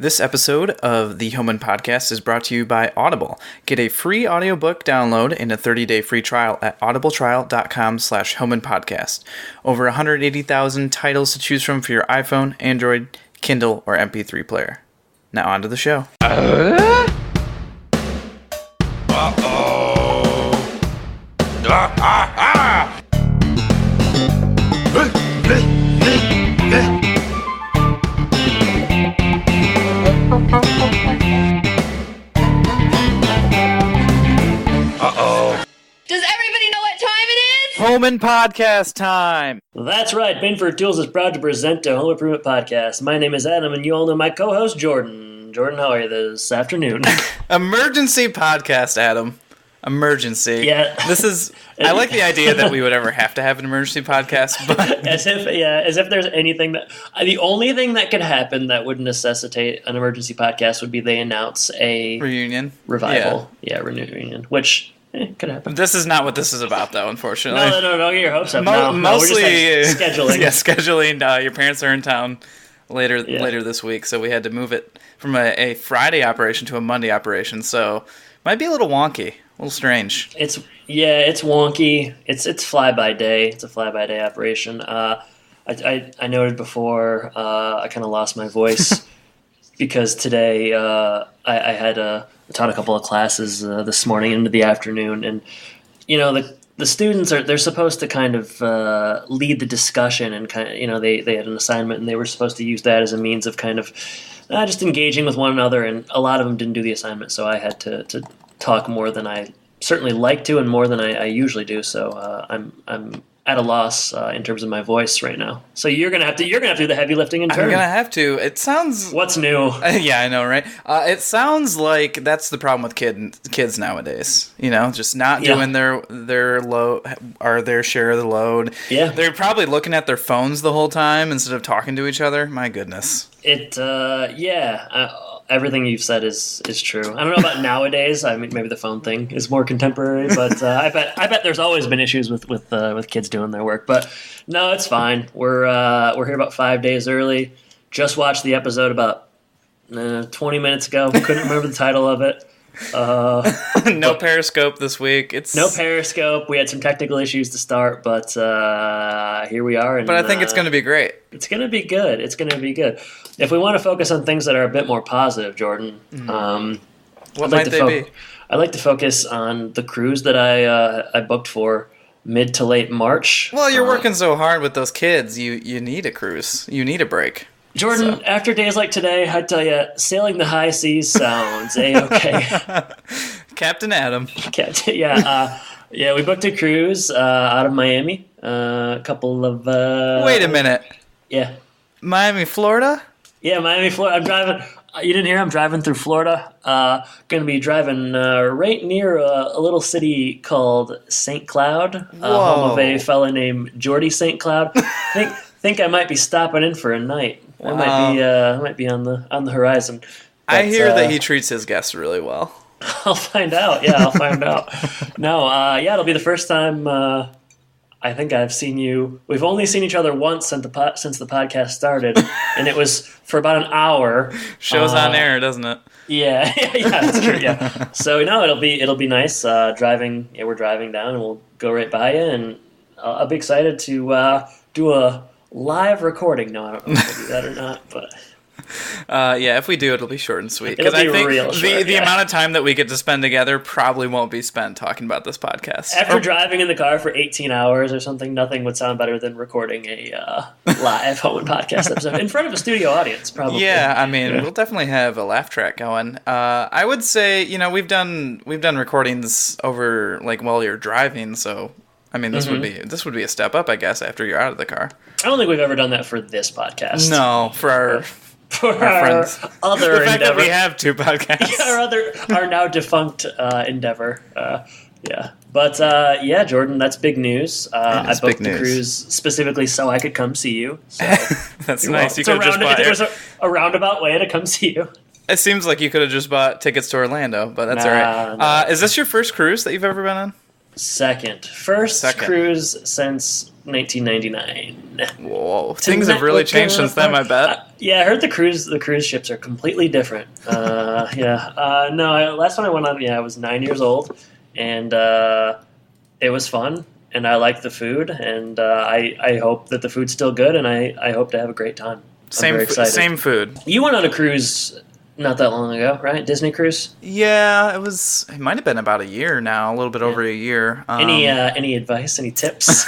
This episode of the Homan Podcast is brought to you by Audible. Get a free audiobook download and a 30-day free trial at audibletrial.com/HomanPodcast. Over 180,000 titles to choose from for your iPhone, Android, Kindle, or MP3 player. Now on to the show. Does everybody know what time it is? Homan Podcast time! That's right. Binford Tools is proud to present the Home Improvement Podcast. My name is Adam, and you all know my co-host, Jordan. Jordan, how are you this afternoon? Emergency podcast, Adam. Emergency. Yeah. This is... I like the idea that we would ever have to have an emergency podcast, but... As if there's anything that... The only thing that could happen that would necessitate an emergency podcast would be they announce a... Reunion? Revival. Yeah, reunion. Which... could happen. This is not what this is about, though, unfortunately. No, don't get your hopes up. Mostly we're just scheduling. Yeah, scheduling. Your parents are in town later this week, so we had to move it from a Friday operation to a Monday operation. So might be a little wonky, a little strange. It's wonky. It's fly by day. It's a fly by day operation. I noted before I kind of lost my voice because today I had taught a couple of classes this morning into the afternoon, and the students they're supposed to kind of lead the discussion, and kind of they had an assignment and they were supposed to use that as a means of kind of just engaging with one another, and a lot of them didn't do the assignment, so I had to talk more than I certainly like to and more than I usually do. So I'm at a loss in terms of my voice right now. So you're gonna have to do the heavy lifting in turn. I'm gonna have to. It sounds... What's new? Yeah, I know, right? It sounds like that's the problem with kids nowadays. Just not doing their load or their share of the load. Yeah, they're probably looking at their phones the whole time instead of talking to each other. My goodness. Everything you've said is true. I don't know about nowadays. I mean, maybe the phone thing is more contemporary, but I bet there's always been issues with kids doing their work. But no, it's fine. We're here about 5 days early. Just watched the episode about 20 minutes ago. Couldn't remember the title of it. No Periscope this week. No Periscope. We had some technical issues to start, but here we are. But I think it's going to be great. It's going to be good. If we want to focus on things that are a bit more positive, Jordan, what might they be? I'd like to focus on the cruise that I booked for mid to late March. Well, you're working so hard with those kids. You need a cruise. You need a break. Jordan, after days like today, I tell you, sailing the high seas sounds A-okay. Captain Adam. We booked a cruise out of Miami. A couple of... Wait a minute. Yeah. Miami, Florida? Yeah, Miami, Florida. I'm driving... You didn't hear? I'm driving through Florida. Going to be driving right near a little city called St. Cloud, home of a fella named Jordy St. Cloud. Think I might be stopping in for a night. Wow. I might be on the horizon. But, I hear that he treats his guests really well. I'll find out. Yeah, I'll find out. No, it'll be the first time I think I've seen you. We've only seen each other once since the podcast started, and it was for about an hour. Shows on air, doesn't it? Yeah, that's true. Yeah. So it'll be nice driving. Yeah, we're driving down, and we'll go right by you, and I'll be excited to do a live recording. No, I don't know if we'll do that or not, but... if we do, it'll be short and sweet. Because I think real short, the amount of time that we get to spend together probably won't be spent talking about this podcast. After driving in the car for 18 hours or something, nothing would sound better than recording a live Homan podcast episode in front of a studio audience, probably. Yeah, I mean, we'll definitely have a laugh track going. I would say, we've done recordings over while you're driving, so I mean, this would be a step up, I guess, after you're out of the car. I don't think we've ever done that for this podcast. No, for our friends. Other the fact endeavor. That we have two podcasts. Our now defunct endeavor. But Jordan, that's big news. I booked the cruise specifically so I could come see you. So that's nice. You could it was a roundabout way to come see you. It seems like you could have just bought tickets to Orlando, but that's all right. Is this your first cruise that you've ever been on? First cruise since 1999. Whoa, things have really changed since then, I bet. Yeah, I heard the cruise ships are completely different. Last time I went on, I was 9 years old, and it was fun, and I liked the food, and I hope that the food's still good, and I hope to have a great time. I'm very excited. Same food. You went on a cruise not that long ago, right? Disney cruise? Yeah, it might have been about a year now, a little bit over a year. Any advice, any tips?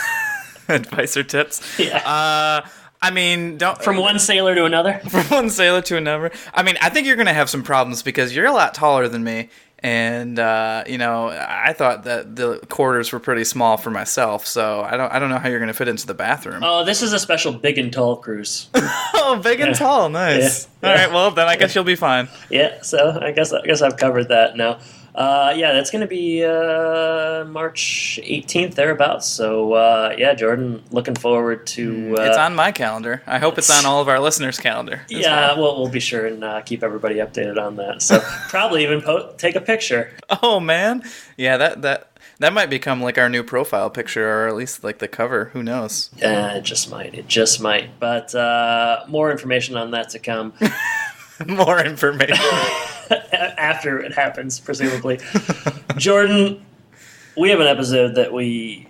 Advice or tips? Yeah. I mean, From one sailor to another? From one sailor to another. I mean, I think you're going to have some problems because you're a lot taller than me. And, I thought that the quarters were pretty small for myself. So I don't know how you're going to fit into the bathroom. Oh, this is a special big and tall cruise. Oh, big and tall. Nice. Yeah. All right. Well, then I guess you'll be fine. Yeah. So I guess I've covered that now. That's going to be March 18th, thereabouts. So, Jordan, looking forward to... it's on my calendar. I hope it's on all of our listeners' calendar. Yeah, well, we'll be sure and keep everybody updated on that. So probably even take a picture. Oh, man. Yeah, that might become like our new profile picture, or at least like the cover. Who knows? It just might. But more information on that to come. More information. After it happens, presumably. Jordan, we have an episode that we're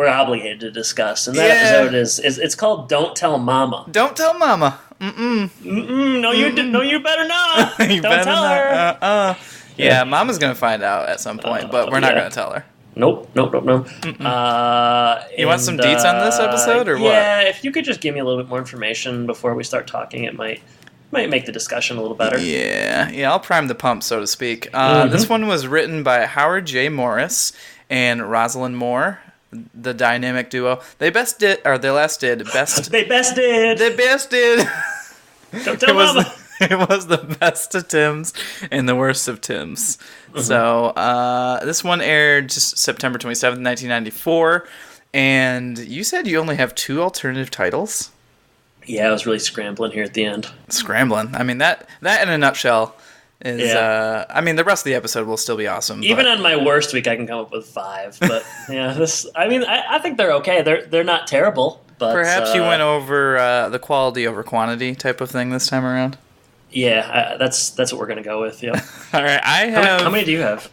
obligated to discuss, and that episode is it's called "Don't Tell Momma." Don't tell Mama. No, you better not. Don't tell her. Yeah, Mama's gonna find out at some point, but we're not gonna tell her. Nope. You want some deets on this episode, or what? Yeah, if you could just give me a little bit more information before we start talking, it might make the discussion a little better. Yeah, I'll prime the pump, so to speak. This one was written by Howard J. Morris and Rosalind Moore, the dynamic duo. They best did. Don't tell Mama. It was the best of Tims and the worst of Tims. So this one aired just September 27th, 1994. And you said you only have 2 alternative titles? Yeah, I was really scrambling here at the end. Scrambling. I mean, that in a nutshell is... Yeah. The rest of the episode will still be awesome. Even on my worst week, I can come up with 5. But, I think they're okay. They're not terrible. But perhaps you went over the quality over quantity type of thing this time around? Yeah, that's what we're going to go with, yeah. All right, How many do you have?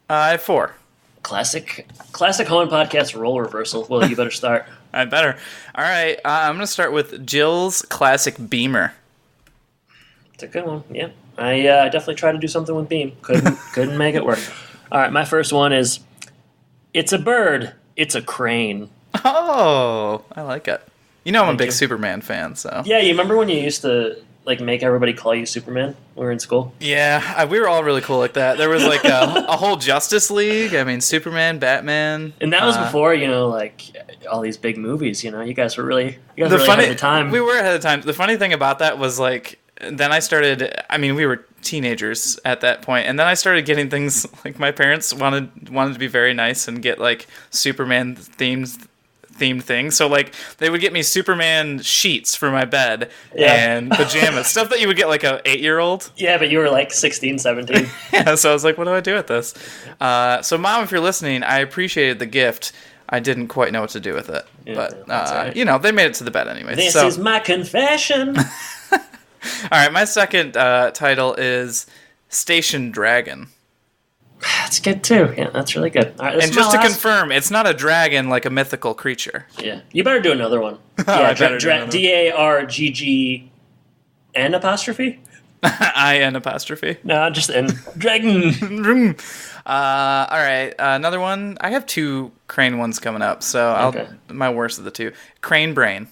I have 4. Classic home podcast role reversal. Well, you better start. I better. All right, I'm going to start with Jill's classic Beamer. It's a good one, yeah. I definitely tried to do something with Beam. Couldn't make it work. All right, my first one is, it's a bird, it's a crane. Oh, I like it. I'm a big Superman fan, so. Yeah, you remember when you used to make everybody call you Superman when we were in school? Yeah, we were all really cool like that. There was like a whole Justice League. I mean, Superman, Batman. And that was before, all these big movies, you guys were really ahead of the time. We were ahead of the time. The funny thing about that was then I started, we were teenagers at that point, and then I started getting things my parents wanted to be very nice and get Superman themed things. So they would get me Superman sheets for my bed and pajamas, stuff that you would get a 8-year-old. Yeah, but you were 16, 17. Yeah, so I was like, what do I do with this? So Mom, if you're listening, I appreciated the gift. I didn't quite know what to do with it. Yeah, but right. They made it to the bed anyway. This is my confession. All right, my second title is Station Dragon. That's good too. Yeah, that's really good. All right, and just to confirm, it's not a dragon like a mythical creature. Yeah, you better do another one. Yeah, DARGGN apostrophe. IN apostrophe. No, just N. Dragon. All right, another one. I have 2 crane ones coming up, so my worst of the 2. Crane Brain.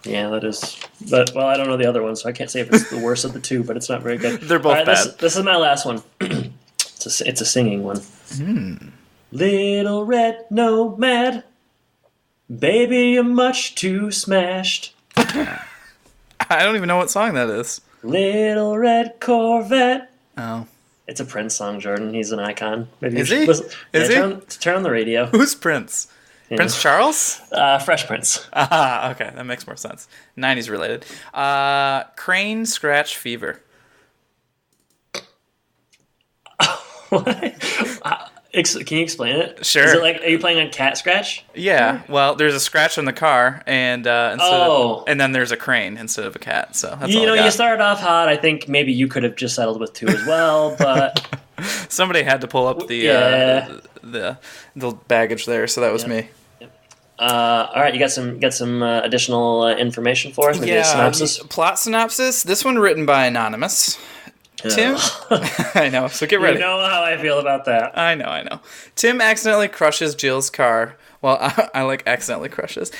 Yeah, that is. But I don't know the other one, so I can't say if it's the worst of the 2. But it's not very good. They're both bad. This is my last one. It's a singing one. Little red nomad, baby, you're much too smashed. I don't even know what song that is. Little red Corvette. Oh. It's a Prince song, Jordan. He's an icon. Maybe is he? Turn on the radio. Who's Prince? Yeah. Prince Charles? Fresh Prince. Okay, that makes more sense. 90s related. Crane Scratch Fever. What? Can you explain it? Sure. Is it like, are you playing on Cat Scratch? Yeah. Well, there's a scratch on the car, and and then there's a crane instead of a cat. So that's all I got. You started off hot. I think maybe you could have just settled with 2 as well, but somebody had to pull up the baggage there, so that was me. All right, you got some additional information for us? Maybe a synopsis? Plot synopsis. This one written by Anonymous. Tim, I know, so get ready. You know how I feel about that. I know. Tim accidentally crushes Jill's car. Well, I like accidentally crushes.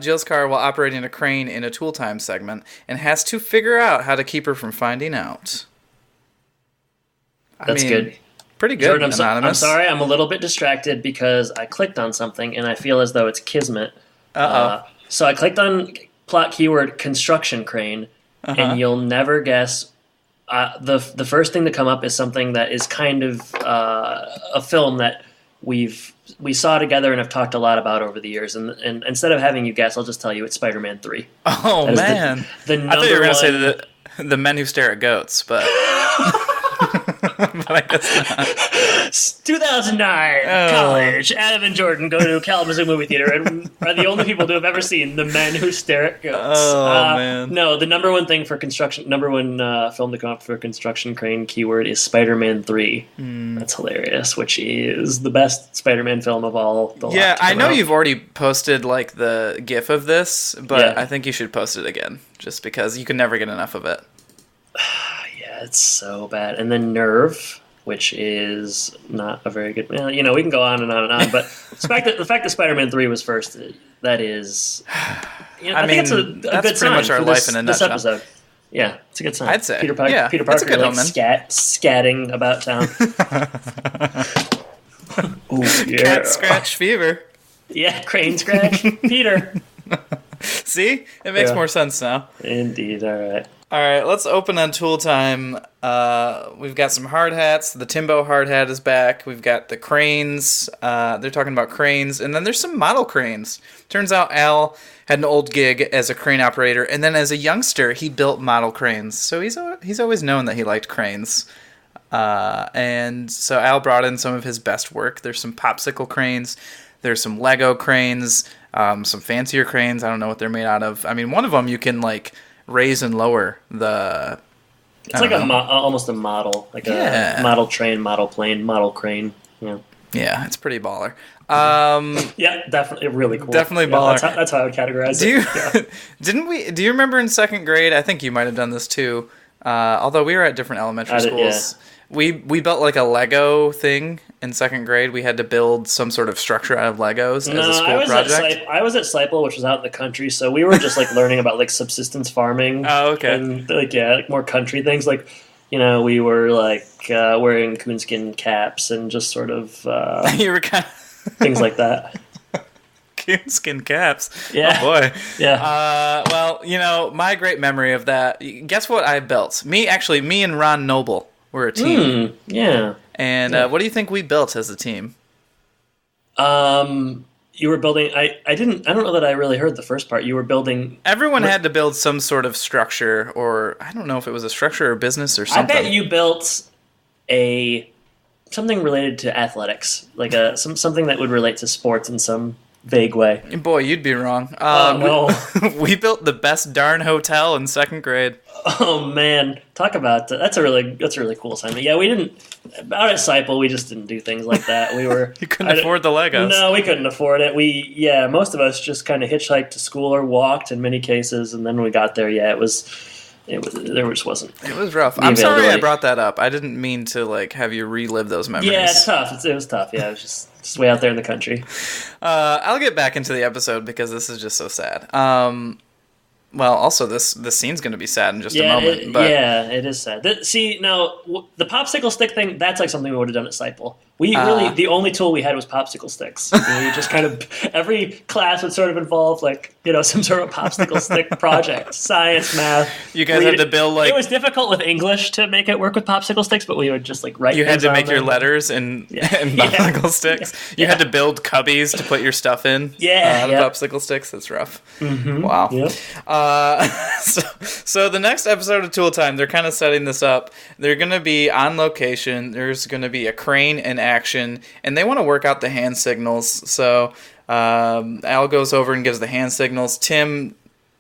Jill's car while operating a crane in a Tool Time segment and has to figure out how to keep her from finding out. That's good. Pretty good, Jordan, Anonymous. I'm sorry, I'm a little bit distracted because I clicked on something and I feel as though it's kismet. So I clicked on plot keyword construction crane, and you'll never guess. The first thing to come up is something that is kind of a film that we saw together and have talked a lot about over the years. And instead of having you guess, I'll just tell you it's Spider-Man 3. Oh, man. The I thought you were going to say the Men Who Stare at Goats, but... but I guess not. 2009, college. Adam and Jordan go to Kalamazoo movie theater and are the only people to have ever seen The Men Who Stare at Goats. Oh, man. No, the number one thing for film to come up for construction crane keyword is Spider-Man 3. That's hilarious, which is the best Spider-Man film of all the Yeah, I know you've already posted like the GIF of this, but I think you should post it again, just because you can never get enough of it. It's so bad. And then Nerve, which is not a very good... Well, we can go on and on and on, but the fact that Spider-Man 3 was first, that is... I think it's a good sign. That's pretty much our life in a nutshell. This episode. Yeah, it's a good sign. I'd say. Peter Parker scatting about town. Ooh, yeah. Cat scratch fever. Yeah, crane scratch. Peter. See? It makes more sense now. Indeed, all right. All right, let's open on Tool Time. We've got some hard hats. The Timbo hard hat is back. We've got the cranes. They're talking about cranes. And then there's some model cranes. Turns out Al had an old gig as a crane operator. And then as a youngster, he built model cranes. So he's always known that he liked cranes. And so Al brought in some of his best work. There's some popsicle cranes. There's some Lego cranes. Some fancier cranes. I don't know what they're made out of. I mean, one of them you can, like... raise and lower the... It's like almost a model. Like a model train, model plane, model crane. Yeah, it's pretty baller. Yeah, definitely really cool. Definitely baller. That's how I would categorize it. Do you remember in second grade, I think you might have done this too, although we were at different elementary schools, we built like a Lego thing in second grade. We had to build some sort of structure out of Legos as a school project. I was at Seiple, which was out in the country, so we were just like learning about like subsistence farming. Oh, okay. And like more country things. Like, we were like wearing coonskin caps and just sort of you were kind of things like that. Coonskin caps. Yeah. Oh boy. Yeah. Well, my great memory of that. Guess what I built? Me and Ron Noble were a team. Yeah. And what do you think we built as a team? You were building. I don't know that I really heard the first part. You were building. Everyone had to build some sort of structure, or I don't know if it was a structure or business or something. I bet you built something related to athletics, like something that would relate to sports in some vague way. Boy, you'd be wrong. No. We built the best darn hotel in second grade. Oh man, talk about that's a really cool assignment. Yeah, we didn't out at Seiple. We just didn't do things like that. We were you couldn't afford the Legos. No, we couldn't afford it. Most of us just kind of hitchhiked to school or walked in many cases, and then when we got there, there just wasn't. It was rough. I'm sorry I brought that up. I didn't mean to like have you relive those memories. Yeah, it's tough. It was tough. Yeah, it was just way out there in the country. I'll get back into the episode because this is just so sad. Well, also this scene's going to be sad in just a moment. It is sad. Now the popsicle stick thing, that's like something we would have done at Seiple. The only tool we had was popsicle sticks. We just kind of, every class would sort of involve some sort of popsicle stick project. Science, math. You guys had to build it was difficult with English to make it work with popsicle sticks, but we would just write. You had to make your letters in popsicle sticks. You had to build cubbies to put your stuff in. Popsicle sticks. That's rough. Mm-hmm. Wow. Yep. So the next episode of Tool Time, they're kind of setting this up. They're going to be on location. There's going to be a crane and action, and they want to work out the hand signals. So Al goes over and gives the hand signals. Tim,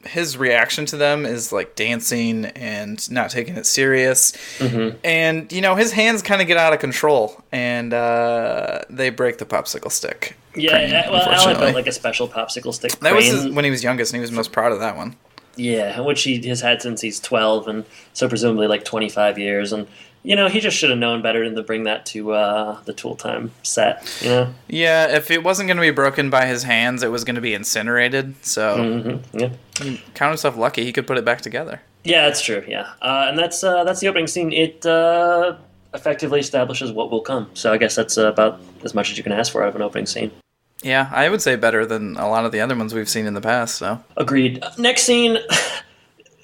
his reaction to them is like dancing and not taking it serious. Mm-hmm. And, his hands kind of get out of control, and they break the popsicle stick. Yeah, well, Al had built like a special popsicle stick. That was when he was youngest, and he was most proud of that one. Yeah, which he has had since he's 12, and so presumably like 25 years. And, he just should have known better than to bring that to the Tool Time set, Yeah, if it wasn't going to be broken by his hands, it was going to be incinerated. So he count himself lucky he could put it back together. Yeah, that's true, yeah. And that's the opening scene. It effectively establishes what will come. So I guess that's about as much as you can ask for out of an opening scene. Yeah, I would say better than a lot of the other ones we've seen in the past. So agreed. Next scene,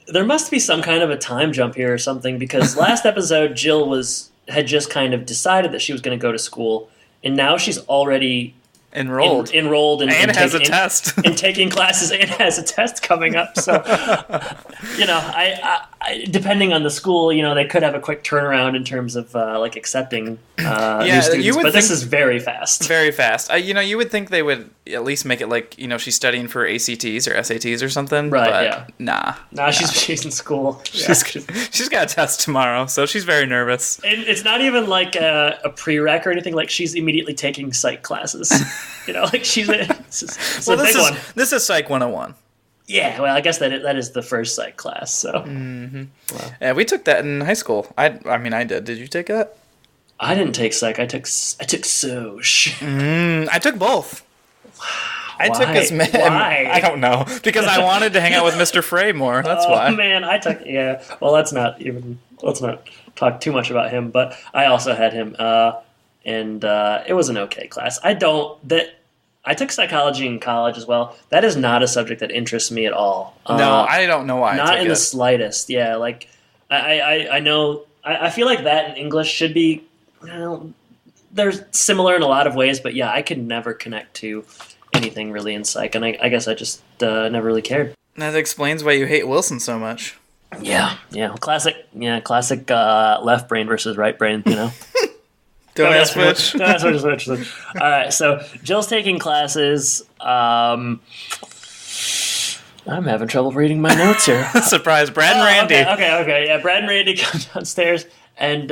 there must be some kind of a time jump here or something, because last episode Jill had just kind of decided that she was going to go to school, and now she's already enrolled and has a test and taking classes and has a test coming up. So I depending on the school, they could have a quick turnaround in terms of like accepting new students, but this is very fast. Very fast. You would think they would at least make it like she's studying for ACTs or SATs or something. Right? But yeah. Nah. She's in school. She's got a test tomorrow, so she's very nervous. And it's not even like a prereq or anything. Like she's immediately taking psych classes. Like she's it's a big one. This is Psych 101. Yeah, well, I guess that is the first psych class. So, Wow. Yeah, we took that in high school. I did. Did you take that? I didn't take psych. I took Soc. I took both. I took as many. Why? I don't know, because I wanted to hang out with Mr. Frey more. That's why. Oh man, I took Well, let's not talk too much about him. But I also had him, and it was an okay class. I took psychology in college as well. That is not a subject that interests me at all. No, I don't know why. Not in the slightest. Yeah, like I know. I feel like that in English should be. They're similar in a lot of ways, but yeah, I could never connect to anything really in psych, and I guess I just never really cared. That explains why you hate Wilson so much. Yeah, classic left brain versus right brain, Don't ask which. All right, so Jill's taking classes. I'm having trouble reading my notes here. Surprise, Brad and Randy. Okay. Yeah, Brad and Randy come downstairs, and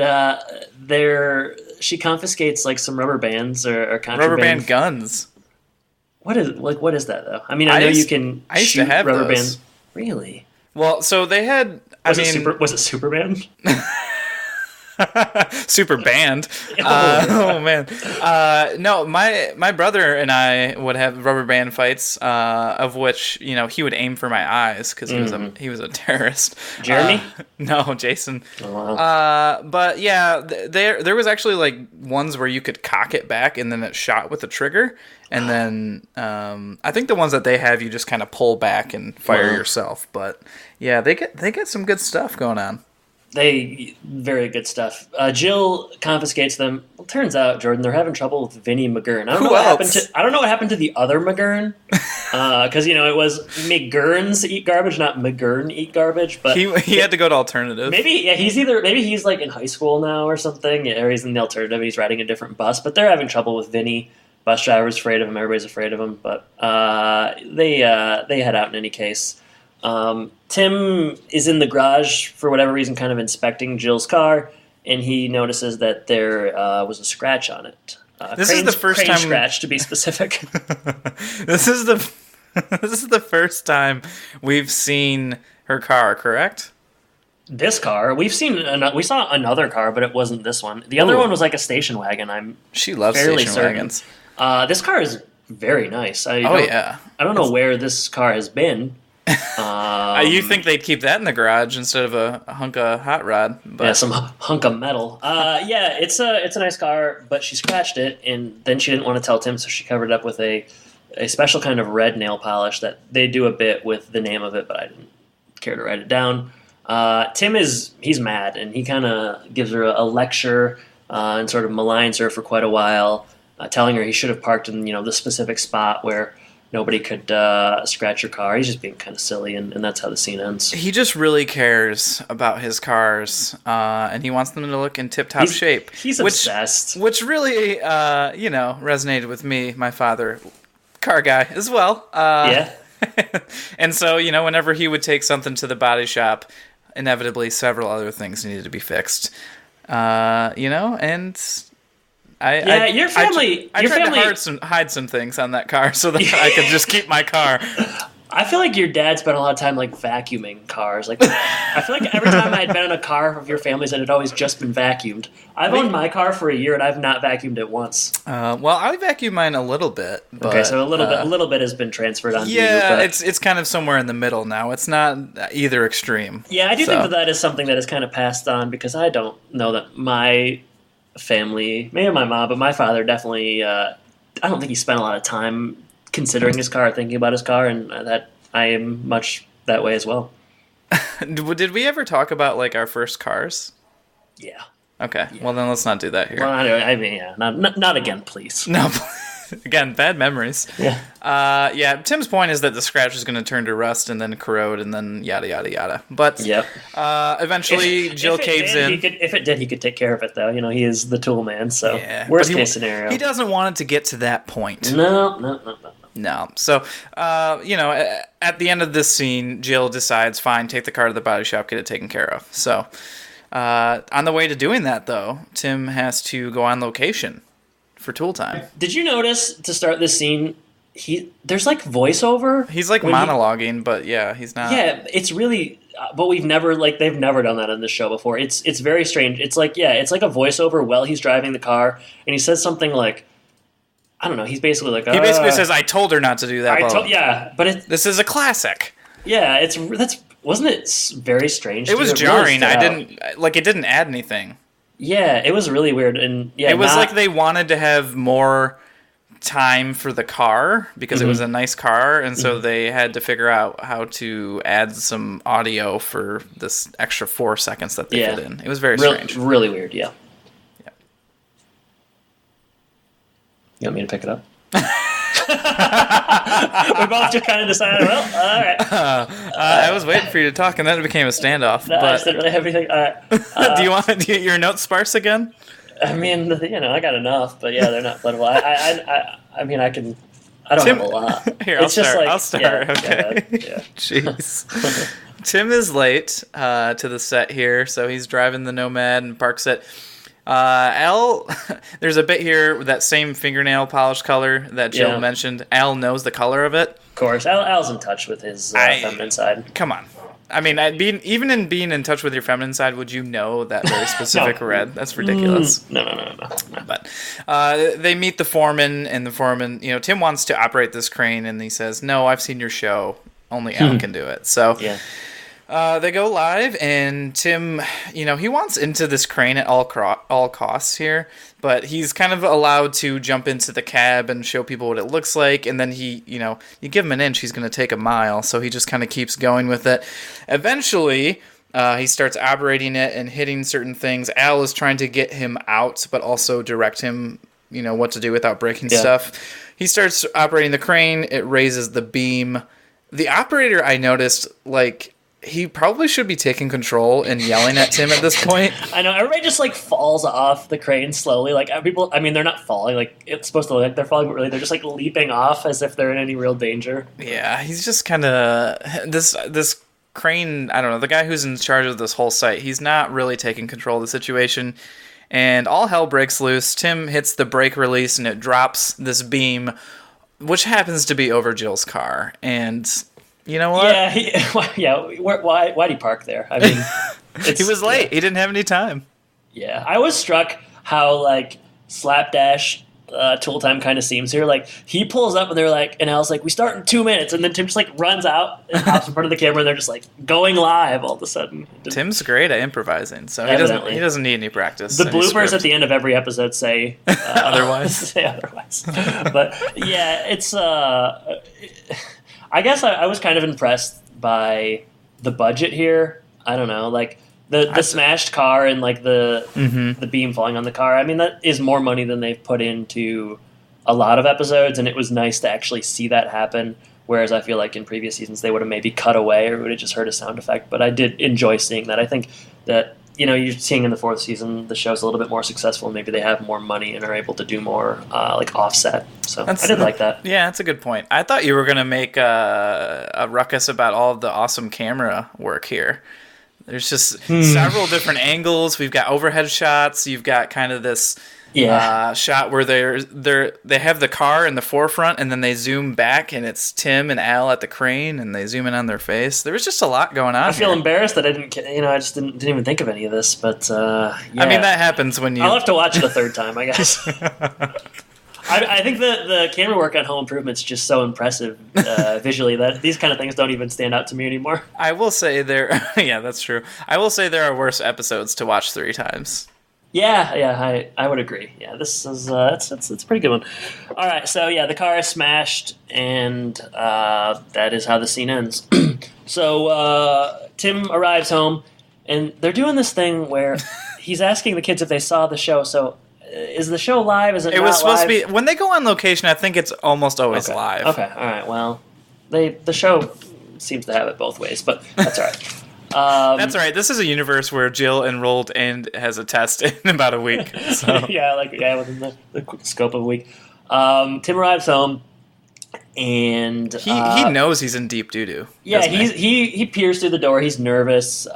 she confiscates like some rubber bands or contraband. Rubber band guns. What is that though? I mean, I know you can. I used to have rubber those. Band. Really? Well, so they had. Was it Superman? Super band. Oh man. No, my brother and I would have rubber band fights, of which he would aim for my eyes because he was a terrorist. Jeremy? No, Jason. Oh, wow. But yeah, there was actually like ones where you could cock it back and then it shot with the trigger, and then I think the ones that they have you just kind of pull back and fire yourself. But yeah, they get some good stuff going on. Very good stuff. Jill confiscates them. Well, turns out, Jordan, they're having trouble with Vinnie McGurn. I don't know what happened to the other McGurn, because it was McGurns eat garbage, not McGurn eat garbage. But he had to go to alternative. Maybe he's like in high school now or something, or he's in the alternative. He's riding a different bus, but they're having trouble with Vinnie. Bus driver's afraid of him. Everybody's afraid of him, but they head out in any case. Tim is in the garage for whatever reason, kind of inspecting Jill's car, and he notices that there was a scratch on it. This is the first time scratch, to be specific. This is the first time we've seen her car, correct? This car, we saw another car, but it wasn't this one. The other one was like a station wagon. She loves station wagons. This car is very nice. I don't know where this car has been. You think they'd keep that in the garage instead of a hunk of hot rod? But. Yeah, some hunk of metal. It's a nice car, but she scratched it, and then she didn't want to tell Tim, so she covered it up with a special kind of red nail polish that they do a bit with the name of it, but I didn't care to write it down. Tim he's mad, and he kind of gives her a lecture and sort of maligns her for quite a while, telling her he should have parked in the specific spot where nobody could scratch your car. He's just being kind of silly, and that's how the scene ends. He just really cares about his cars, and he wants them to look in tip-top shape. He's obsessed. Which really, resonated with me, my father, car guy as well. Yeah. And so, whenever he would take something to the body shop, inevitably several other things needed to be fixed. And your family. I tried to hide some things on that car so that I could just keep my car. I feel like your dad spent a lot of time vacuuming cars. I feel like every time I had been in a car of your family's, it had always just been vacuumed. I've owned my car for a year and I've not vacuumed it once. Well, I vacuum mine a little bit. But, okay, so a little bit has been transferred onto you. Yeah, it's kind of somewhere in the middle now. It's not either extreme. Yeah, I do think that is something that is kind of passed on because I don't know that my family, maybe my mom, but my father definitely. I don't think he spent a lot of time considering his car, thinking about his car, and that I am much that way as well. Did we ever talk about our first cars? Yeah. Okay. Yeah. Well, then let's not do that here. Well, I mean, yeah, not again, please. No. Again, bad memories. Yeah. Tim's point is that the scratch is going to turn to rust and then corrode and then yada yada yada. But eventually, Jill caves in. If it did, he could take care of it, though. He is the tool man. So worst case scenario. He doesn't want it to get to that point. No. So, at the end of this scene, Jill decides, fine, take the car to the body shop, get it taken care of. So, on the way to doing that, though, Tim has to go on location for tool time. Did you notice, to start this scene, there's voiceover? He's monologuing, but yeah, he's not. Yeah, it's really... But they've never done that on this show before. It's very strange. It's like a voiceover while he's driving the car, and he says something like... I don't know. He's basically he basically says, "I told her not to do that." But this is a classic. Yeah, wasn't it very strange? It was jarring. Really it didn't add anything. Yeah, it was really weird, and it was like they wanted to have more time for the car because it was a nice car, and so they had to figure out how to add some audio for this extra 4 seconds that they fit in. It was very strange. Really weird. Yeah. You want me to pick it up? We both just kind of decided, well, all right. I was waiting for you to talk, and then it became a standoff. No, I just didn't really have anything. All right. Do you want your notes sparse again? I mean, I got enough, but yeah, they're not legible. I mean, I can. I don't have a lot. Here, I'll start. Okay. Yeah. Jeez. Tim is late to the set here, so he's driving the Nomad and parks it. Al, there's a bit here with that same fingernail polish color that Jill mentioned. Al knows the color of it. Of course, Al's in touch with his feminine side. Come on. I mean, even being in touch with your feminine side, would you know that very specific red? That's ridiculous. No. But they meet the foreman, and the foreman, Tim wants to operate this crane, and he says, "No, I've seen your show. Only Al can do it." So. Yeah. They go live, and Tim, he wants into this crane at all costs here, but he's kind of allowed to jump into the cab and show people what it looks like, and then you give him an inch, he's going to take a mile, so he just kind of keeps going with it. Eventually, he starts operating it and hitting certain things. Al is trying to get him out, but also direct him, what to do without breaking stuff. He starts operating the crane, it raises the beam. The operator, I noticed, he probably should be taking control and yelling at Tim at this point. I know, everybody just falls off the crane slowly. People, I mean, they're not falling. It's supposed to look like they're falling, but really they're just leaping off as if they're in any real danger. Yeah, he's just kind of this crane. I don't know, the guy who's in charge of this whole site. He's not really taking control of the situation, and all hell breaks loose. Tim hits the brake release, and it drops this beam, which happens to be over Jill's car, and. You know what? Yeah, why'd he park there? I mean, he was late. He didn't have any time. Yeah, I was struck how slapdash tool time kind of seems here. He pulls up and they're and Al's we start in 2 minutes, and then Tim just runs out and hops in front of the camera, and they're just going live all of a sudden. Tim's great at improvising, so he doesn't need any practice. The bloopers at the end of every episode say otherwise. Say otherwise. But yeah, it's. I guess I was kind of impressed by the budget here. I don't know, the smashed car and the beam falling on the car. I mean, that is more money than they've put into a lot of episodes, and it was nice to actually see that happen. Whereas I feel like in previous seasons they would have maybe cut away or would have just heard a sound effect. But I did enjoy seeing that. I think that, you're seeing in the 4th season the show's a little bit more successful. Maybe they have more money and are able to do more like offset. So I did like that. Yeah, that's a good point. I thought you were going to make a ruckus about all of the awesome camera work here. There's just several different angles. We've got overhead shots. You've got kind of this shot where they have the car in the forefront, and then they zoom back, and it's Tim and Al at the crane, and they zoom in on their face. There was just a lot going on. I feel embarrassed that I didn't even think of any of this. But I mean, that happens when you. I'll have to watch it a third time, I guess. I think the camera work on Home Improvement's just so impressive visually that these kind of things don't even stand out to me anymore. I will say yeah, that's true. I will say there are worse episodes to watch 3 times. Yeah, I would agree. Yeah, this is it's a pretty good one. All right, so yeah, the car is smashed, and that is how the scene ends. So Tim arrives home, and they're doing this thing where he's asking the kids if they saw the show. So is the show live? Is it? It was supposed to be when they go on location. I think it's almost always live. Okay, all right. Well, the show seems to have it both ways, but that's all right. That's right. This is a universe where Jill enrolled and has a test in about a week. So. within the scope of a week. Tim arrives home, and he knows he's in deep doo doo. Yeah, he peers through the door. He's nervous.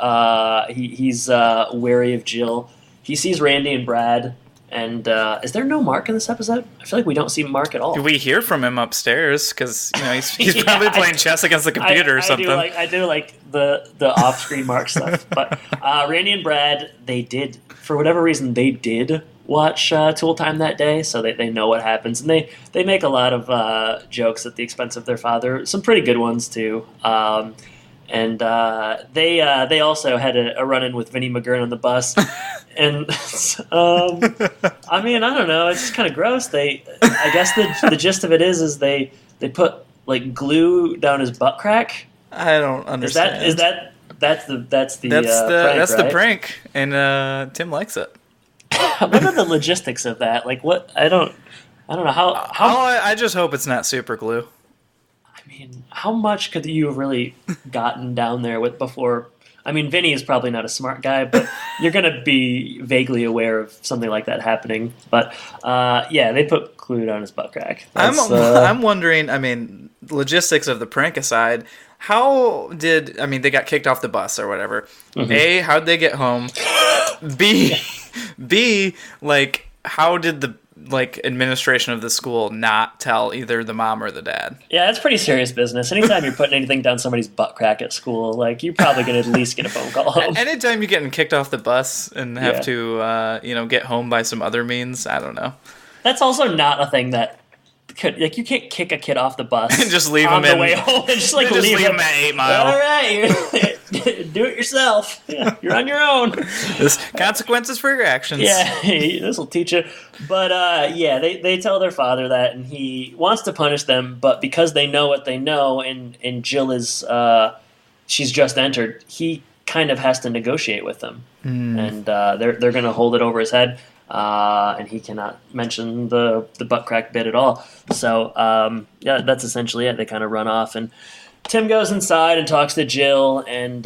He's wary of Jill. He sees Randy and Brad. And is there no Mark in this episode? I feel like we don't see Mark at all. We hear from him upstairs because he's probably playing chess against the computer or something. I do like the off-screen Mark stuff. But Randy and Brad, they did, for whatever reason, they did watch Tool Time that day, so they know what happens. And they make a lot of jokes at the expense of their father. Some pretty good ones, too. And they also had a run-in with Vinnie McGurn on the bus. And I mean, I don't know. It's just kind of gross. I guess the gist of it is they put like glue down his butt crack. I don't understand. That's the prank, the prank, and Tim likes it. What are the logistics of that? Like, what? I don't know how. I just hope it's not super glue. I mean, how much could you have really gotten down there with before? I mean, Vinny is probably not a smart guy, but you're going to be vaguely aware of something like that happening. But they put glue down his butt crack. I'm wondering, I mean, logistics of the prank aside, they got kicked off the bus or whatever. Mm-hmm. A, how'd they get home? B, like, how did the administration of the school not tell either the mom or the dad? Yeah, that's pretty serious business. Anytime you're putting anything down somebody's butt crack at school, like, you're probably going to at least get a phone call home. Anytime you're getting kicked off the bus and have to, get home by some other means, I don't know. That's also not a thing that could, like, you can't kick a kid off the bus and just leave on him the way home and just leave him at 8 Mile. All right, do it yourself. Yeah, you're on your own. There's consequences for your actions. Yeah, this will teach you. But they tell their father that, and he wants to punish them, but because they know what they know, and Jill is she's just entered, he kind of has to negotiate with them, and they're going to hold it over his head, and he cannot mention the butt crack bit at all. So that's essentially it. They kind of run off, and Tim goes inside and talks to Jill, and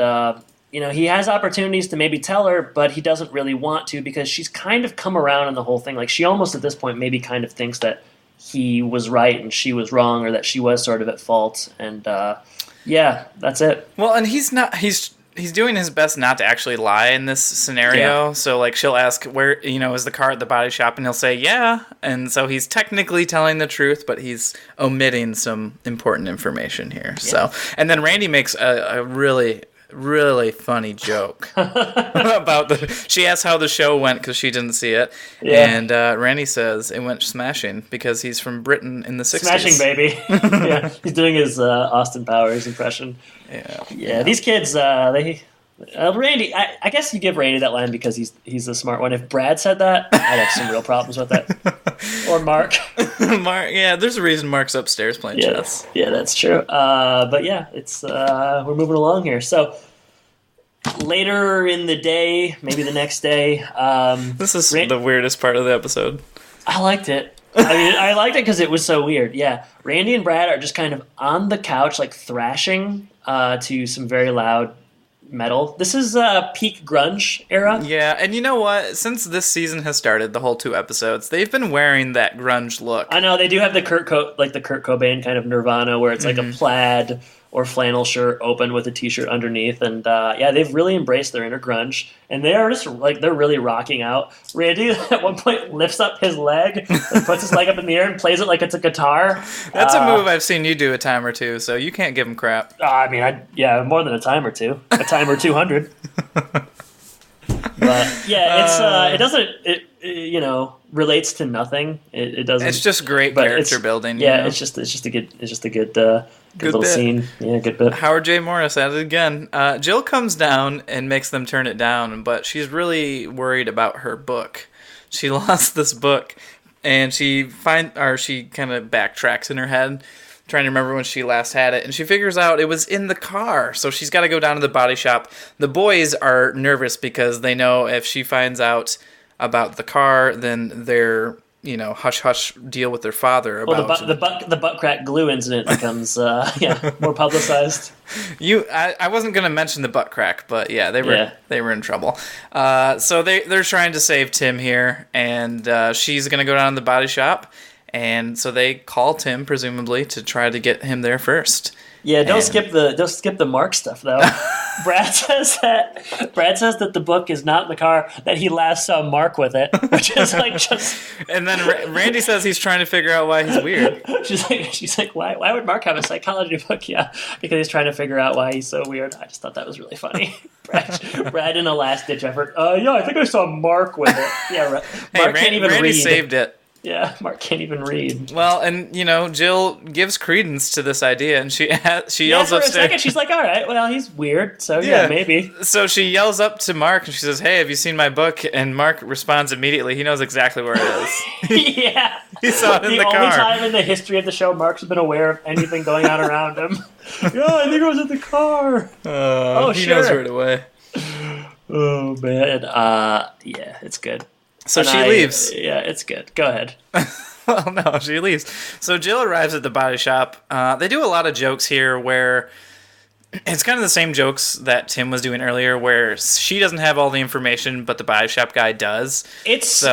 he has opportunities to maybe tell her, but he doesn't really want to because she's kind of come around on the whole thing. Like, she almost at this point maybe kind of thinks that he was right and she was wrong, or that she was sort of at fault. And that's it. Well, and he's doing his best not to actually lie in this scenario. Yeah. So, like, she'll ask, where, is the car at the body shop? And he'll say, yeah. And so he's technically telling the truth, but he's omitting some important information here. Yeah. So, and then Randy makes a really, really funny joke about she asks how the show went because she didn't see it. Yeah. And Randy says it went smashing because he's from Britain in the 60s. Smashing, baby. Yeah, he's doing his Austin Powers impression. Yeah. These kids, Randy, I guess you give Randy that line because he's the smart one. If Brad said that, I'd have some real problems with that. Or Mark. Mark, yeah, there's a reason Mark's upstairs playing chess. Yeah, that's true. But yeah, it's we're moving along here. So later in the day, maybe the next day. This is the weirdest part of the episode. I liked it. I mean, I liked it because it was so weird. Yeah, Randy and Brad are just kind of on the couch, like thrashing to some very loud metal. This is peak grunge era. Yeah, and you know what? Since this season has started, the whole 2 episodes, they've been wearing that grunge look. I know they do have the Kurt Cobain kind of Nirvana, where it's like a plaid or flannel shirt open with a t-shirt underneath, and yeah, they've really embraced their inner grunge, and they are just like they're really rocking out. Randy at one point lifts up his leg and puts his leg up in the air and plays it like it's a guitar. That's a move I've seen you do a time or two, so you can't give him crap. I mean, yeah, more than a time or two, a time or 200. But yeah, it doesn't relates to nothing. It doesn't. It's just great character building. Yeah, it's just a good little bit. Scene. Yeah, good bit. Howard J. Morris at it again. Jill comes down and makes them turn it down, but she's really worried about her book. She lost this book, and she kind of backtracks in her head, trying to remember when she last had it, and she figures out it was in the car, so she's got to go down to the body shop. The boys are nervous because they know if she finds out about the car, then they're hush deal with their father about the butt crack glue incident becomes more publicized. I wasn't gonna mention the butt crack, but yeah, they were in trouble. So they're trying to save Tim here, and she's gonna go down to the body shop, and so they call Tim presumably to try to get him there first. Yeah, don't skip the Mark stuff though. Brad says that the book is not in the car, that he last saw Mark with it, which is like just. And then Randy says he's trying to figure out why he's weird. She's like, why would Mark have a psychology book? Yeah, because he's trying to figure out why he's so weird. I just thought that was really funny. Brad in a last ditch effort. Yeah, I think I saw Mark with it. Yeah, Mark can't even Randy read. saved it. Yeah, Mark can't even read. Well, and Jill gives credence to this idea, and she yells for upstairs. A second, she's like, "All right, well, he's weird, so yeah, maybe." So she yells up to Mark, and she says, "Hey, have you seen my book?" And Mark responds immediately. He knows exactly where it is. Yeah, he saw it in the car. The only time in the history of the show Mark's been aware of anything going on around him. Yeah, I think it was in the car. He knows right away. Oh man, yeah, it's good. So she leaves. Yeah, it's good. Go ahead. Well, no, she leaves. So Jill arrives at the body shop. They do a lot of jokes here where it's kind of the same jokes that Tim was doing earlier, where she doesn't have all the information, but the body shop guy does. It's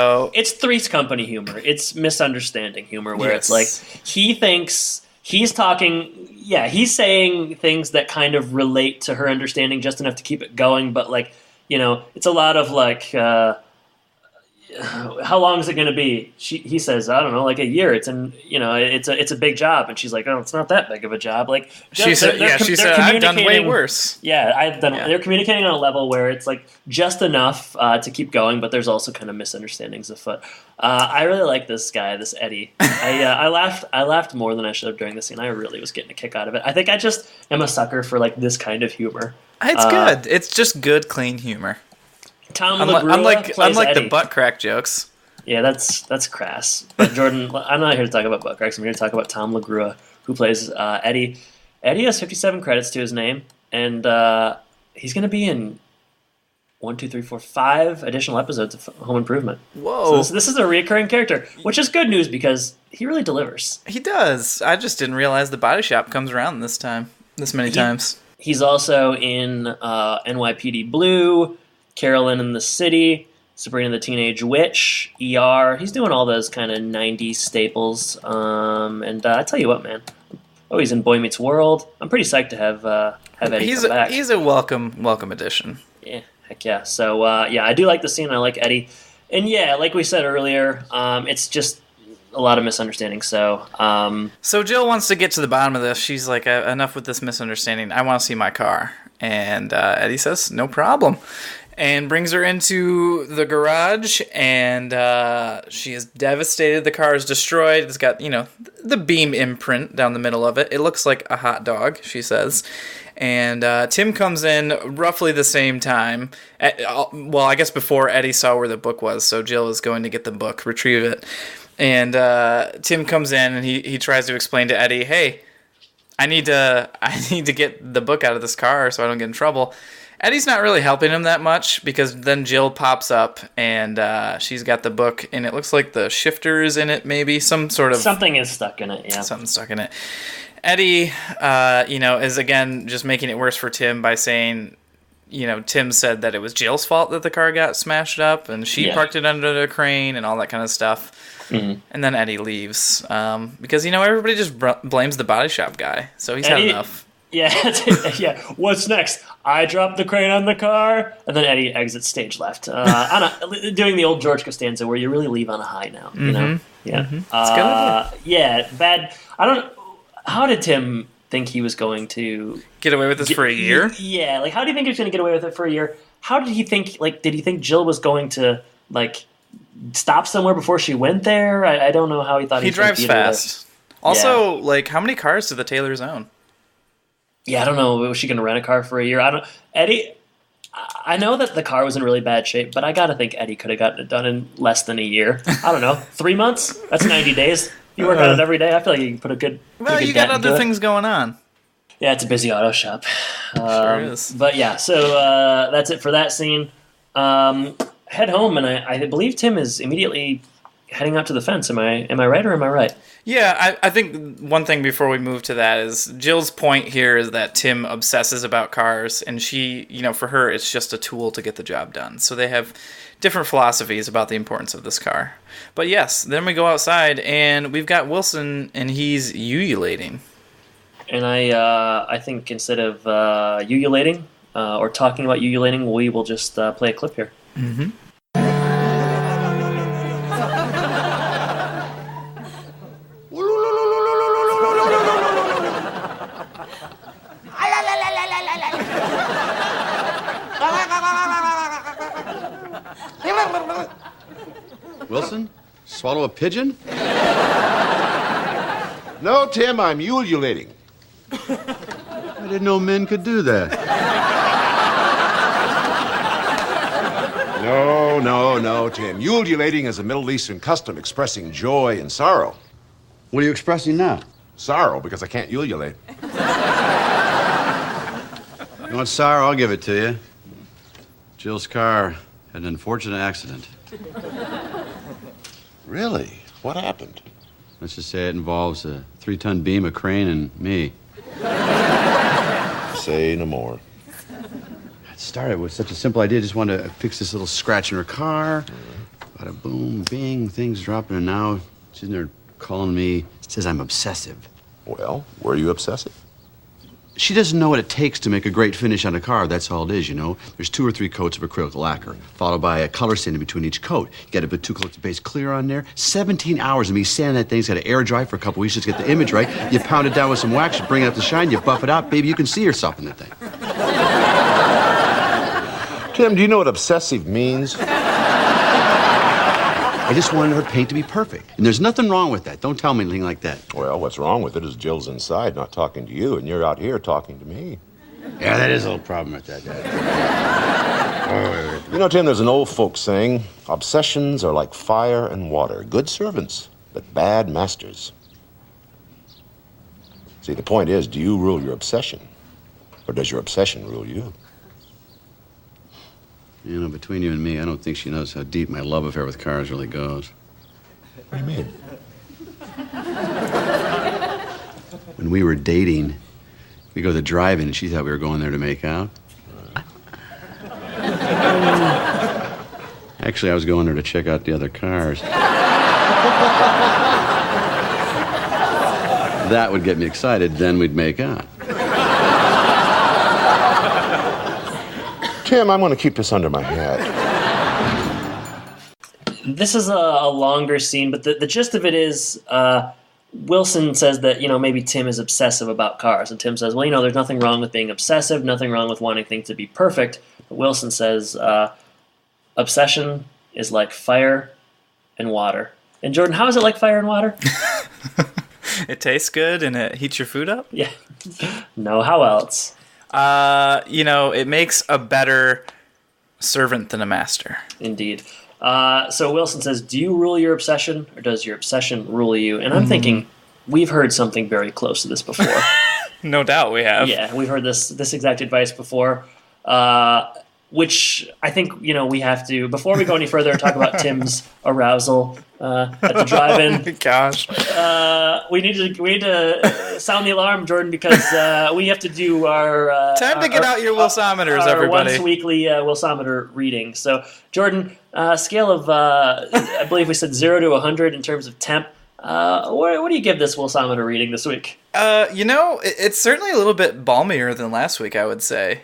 Three's Company humor. It's misunderstanding humor, where it's like he thinks he's talking. Yeah, he's saying things that kind of relate to her understanding just enough to keep it going, but like it's a lot of like. How long is it going to be? He says, I don't know, like a year. It's a big job, and she's like, oh, it's not that big of a job. Like she said, I've done way worse. Yeah, I've done. Yeah. They're communicating on a level where it's like just enough to keep going, but there's also kind of misunderstandings afoot. I really like this guy, this Eddie. I laughed more than I should have during the scene. I really was getting a kick out of it. I think I just am a sucker for like this kind of humor. It's good. It's just good, clean humor. Tom LaGrua plays unlike Eddie. the butt crack jokes. Yeah, that's crass. But Jordan, I'm not here to talk about butt cracks. I'm here to talk about Tom LaGrua, who plays Eddie. Eddie has 57 credits to his name, and he's going to be in 5 additional episodes of Home Improvement. Whoa! So this is a recurring character, which is good news because he really delivers. He does. I just didn't realize the body shop comes around this many times. He's also in NYPD Blue, Carolyn in the City, Sabrina the Teenage Witch, ER. He's doing all those kind of 90s staples. And I tell you what, man. Oh, he's in Boy Meets World. I'm pretty psyched to have Eddie come back. He's a welcome addition. Yeah, heck yeah. So, I do like the scene. I like Eddie. And yeah, like we said earlier, it's just a lot of misunderstanding. So Jill wants to get to the bottom of this. She's like, enough with this misunderstanding. I want to see my car. And Eddie says, no problem. And brings her into the garage, and she is devastated. The car is destroyed. It's got, the beam imprint down the middle of it. It looks like a hot dog, she says. And Tim comes in roughly the same time. I guess before Eddie saw where the book was, so Jill is going to get the book, retrieve it. And Tim comes in, and he tries to explain to Eddie, hey, I need to get the book out of this car so I don't get in trouble. Eddie's not really helping him that much because then Jill pops up and she's got the book and it looks like the shifter is in it, maybe some sort of something is stuck in it. Yeah, something's stuck in it. Eddie, is again just making it worse for Tim by saying, Tim said that it was Jill's fault that the car got smashed up and she parked it under the crane and all that kind of stuff. Mm-hmm. And then Eddie leaves because everybody just blames the body shop guy, so he's had enough. Yeah, yeah. What's next? I drop the crane on the car, and then Eddie exits stage left. Doing the old George Costanza, where you really leave on a high now. You know, yeah. Mm-hmm. It's good. Yeah, bad. I don't. How did Tim think he was going to get away with this for a year? Yeah, how do you think he was going to get away with it for a year? How did he think? Did he think Jill was going to stop somewhere before she went there? I don't know how he thought. He drives fast. Also, how many cars do the Taylors own? Yeah, I don't know. Was she going to rent a car for a year? Eddie, I know that the car was in really bad shape, but I got to think Eddie could have gotten it done in less than a year. I don't know. 3 months? That's 90 days. You work on it every day. I feel like you can put a good. Well, you got other things going on. Yeah, it's a busy auto shop. Sure is. But yeah, so that's it for that scene. Head home, and I believe Tim is immediately heading out to the fence. Am I right or am I right? Yeah, I think one thing before we move to that is Jill's point here is that Tim obsesses about cars, and she, for her, it's just a tool to get the job done. So they have different philosophies about the importance of this car. But yes, then we go outside, and we've got Wilson, and he's ululating. And I think instead of ululating or talking about ululating, we will just play a clip here. Mm-hmm. Wilson, swallow a pigeon? No, Tim, I'm ululating. I didn't know men could do that. No, Tim. Ululating is a Middle Eastern custom expressing joy and sorrow. What are you expressing now? Sorrow, because I can't ululate. You want sorrow? I'll give it to you. Jill's car had an unfortunate accident. Really? What happened? Let's just say it involves a 3-ton beam, a crane, and me. Say no more. It started with such a simple idea. Just wanted to fix this little scratch in her car. Bada boom, bing, things dropping, and now she's in there calling me. Says I'm obsessive. Well, were you obsessive? She doesn't know what it takes to make a great finish on a car. That's all it is, There's 2 or 3 coats of acrylic lacquer, followed by a color sand in between each coat. You got to put 2 coats of base clear on there. 17 hours of me sanding that thing. It's got to air dry for a couple weeks just to get the image right. You pound it down with some wax, you bring it up to shine, you buff it out. Baby, you can see yourself in that thing. Tim, do you know what obsessive means? I just wanted her paint to be perfect. And there's nothing wrong with that. Don't tell me anything like that. Well, what's wrong with it is Jill's inside not talking to you, and you're out here talking to me. Yeah, that is a little problem with that, Dad. Tim, there's an old folk saying, obsessions are like fire and water, good servants, but bad masters. See, the point is, do you rule your obsession, or does your obsession rule you? Between you and me, I don't think she knows how deep my love affair with cars really goes. What do you mean? When we were dating, we go to the drive-in, and she thought we were going there to make out. Actually, I was going there to check out the other cars. That would get me excited, then we'd make out. Tim, I'm going to keep this under my hat. This is a longer scene, but the gist of it is Wilson says that, maybe Tim is obsessive about cars. And Tim says, well, there's nothing wrong with being obsessive, nothing wrong with wanting things to be perfect. But Wilson says obsession is like fire and water. And Jordan, how is it like fire and water? It tastes good and it heats your food up? Yeah. No, how else? It makes a better servant than a master. Indeed. So Wilson says, do you rule your obsession, or does your obsession rule you? And I'm thinking, we've heard something very close to this before. No doubt we have. Yeah, we've heard this exact advice before. which I think, we have to, before we go any further, talk about Tim's arousal at the drive-in. Oh my gosh. We need to sound the alarm, Jordan, because we have to do our... Time to get out your Wilsometers, our everybody. once weekly Wilsometer reading. So, Jordan, scale of, I believe we said 0 to 100 in terms of temp. What do you give this Wilsometer reading this week? It's certainly a little bit balmier than last week, I would say.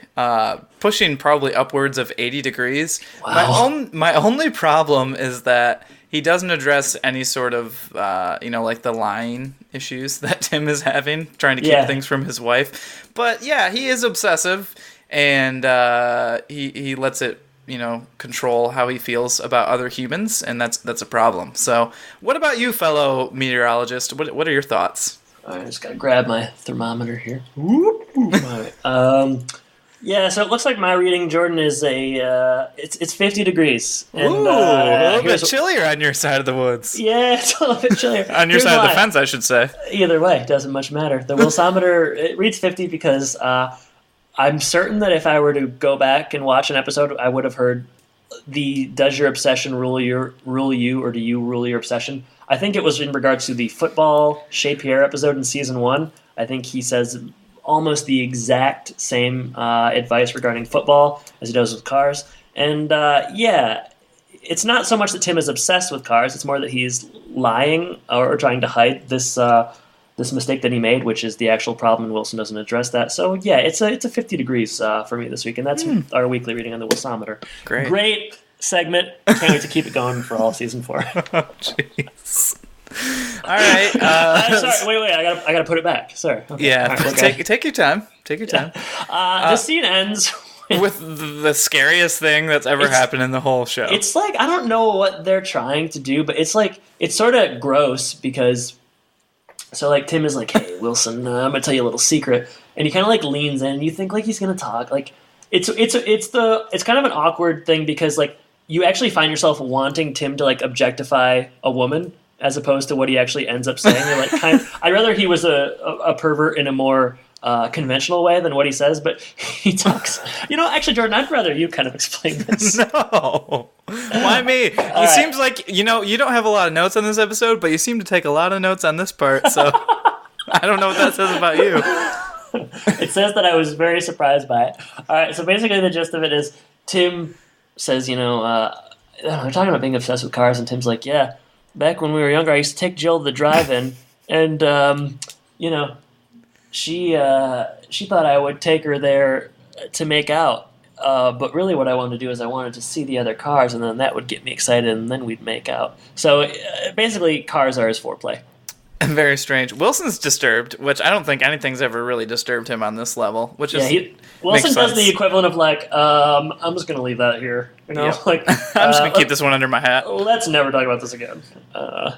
Pushing probably upwards of 80 degrees. Wow. My only problem is that he doesn't address any sort of, like the lying issues that Tim is having, trying to keep things from his wife. But yeah, he is obsessive, and he lets it, control how he feels about other humans, and that's a problem. So, what about you, fellow meteorologist? What are your thoughts? All right, I just gotta grab my thermometer here. All right. So it looks like my reading, Jordan, is it's 50 degrees. And, Ooh, a little bit chillier on your side of the woods. Yeah, it's a little bit chillier. On your side of the fence, I should say. Either way, it doesn't much matter. The Wilsometer, it reads 50 because I'm certain that if I were to go back and watch an episode, I would have heard the "Does your obsession rule you, or do you rule your obsession?" I think it was in regards to the football Chez Pierre episode in season 1. I think he says almost the exact same advice regarding football as he does with cars. And it's not so much that Tim is obsessed with cars; it's more that he's lying or trying to hide this mistake that he made, which is the actual problem, and Wilson doesn't address that. So yeah, it's a 50 degrees for me this week, and that's our weekly reading on the Wilsometer. Great segment. Can't wait to keep it going for all season 4. Oh, jeez. All right. Sorry. Wait. I gotta put it back. Sorry. Okay. Yeah. Right, take your time. Take your time. This scene ends with the scariest thing that's ever happened in the whole show. It's like, I don't know what they're trying to do, but it's like, it's sort of gross because, so like Tim is like, "Hey Wilson, I'm gonna tell you a little secret," and he kind of like leans in. And you think like he's gonna talk. Like it's kind of an awkward thing because like you actually find yourself wanting Tim to like objectify a woman as opposed to what he actually ends up saying. You're like, I'd rather he was a pervert in a more conventional way than what he says, but he talks. Actually, Jordan, I'd rather you kind of explain this. No. Why me? It seems like, you don't have a lot of notes on this episode, but you seem to take a lot of notes on this part, so I don't know what that says about you. It says that I was very surprised by it. All right, so basically the gist of it is Tim says, they're talking about being obsessed with cars, and Tim's like, yeah, back when we were younger, I used to take Jill to the drive-in, and, she thought I would take her there to make out. But really what I wanted to do is I wanted to see the other cars, and then that would get me excited, and then we'd make out. So basically, cars are his foreplay. Very strange. Wilson's disturbed, which I don't think anything's ever really disturbed him on this level, which is Wilson does the equivalent of like, I'm just going to leave that here. Like I'm just going to keep this one under my hat. Let's never talk about this again.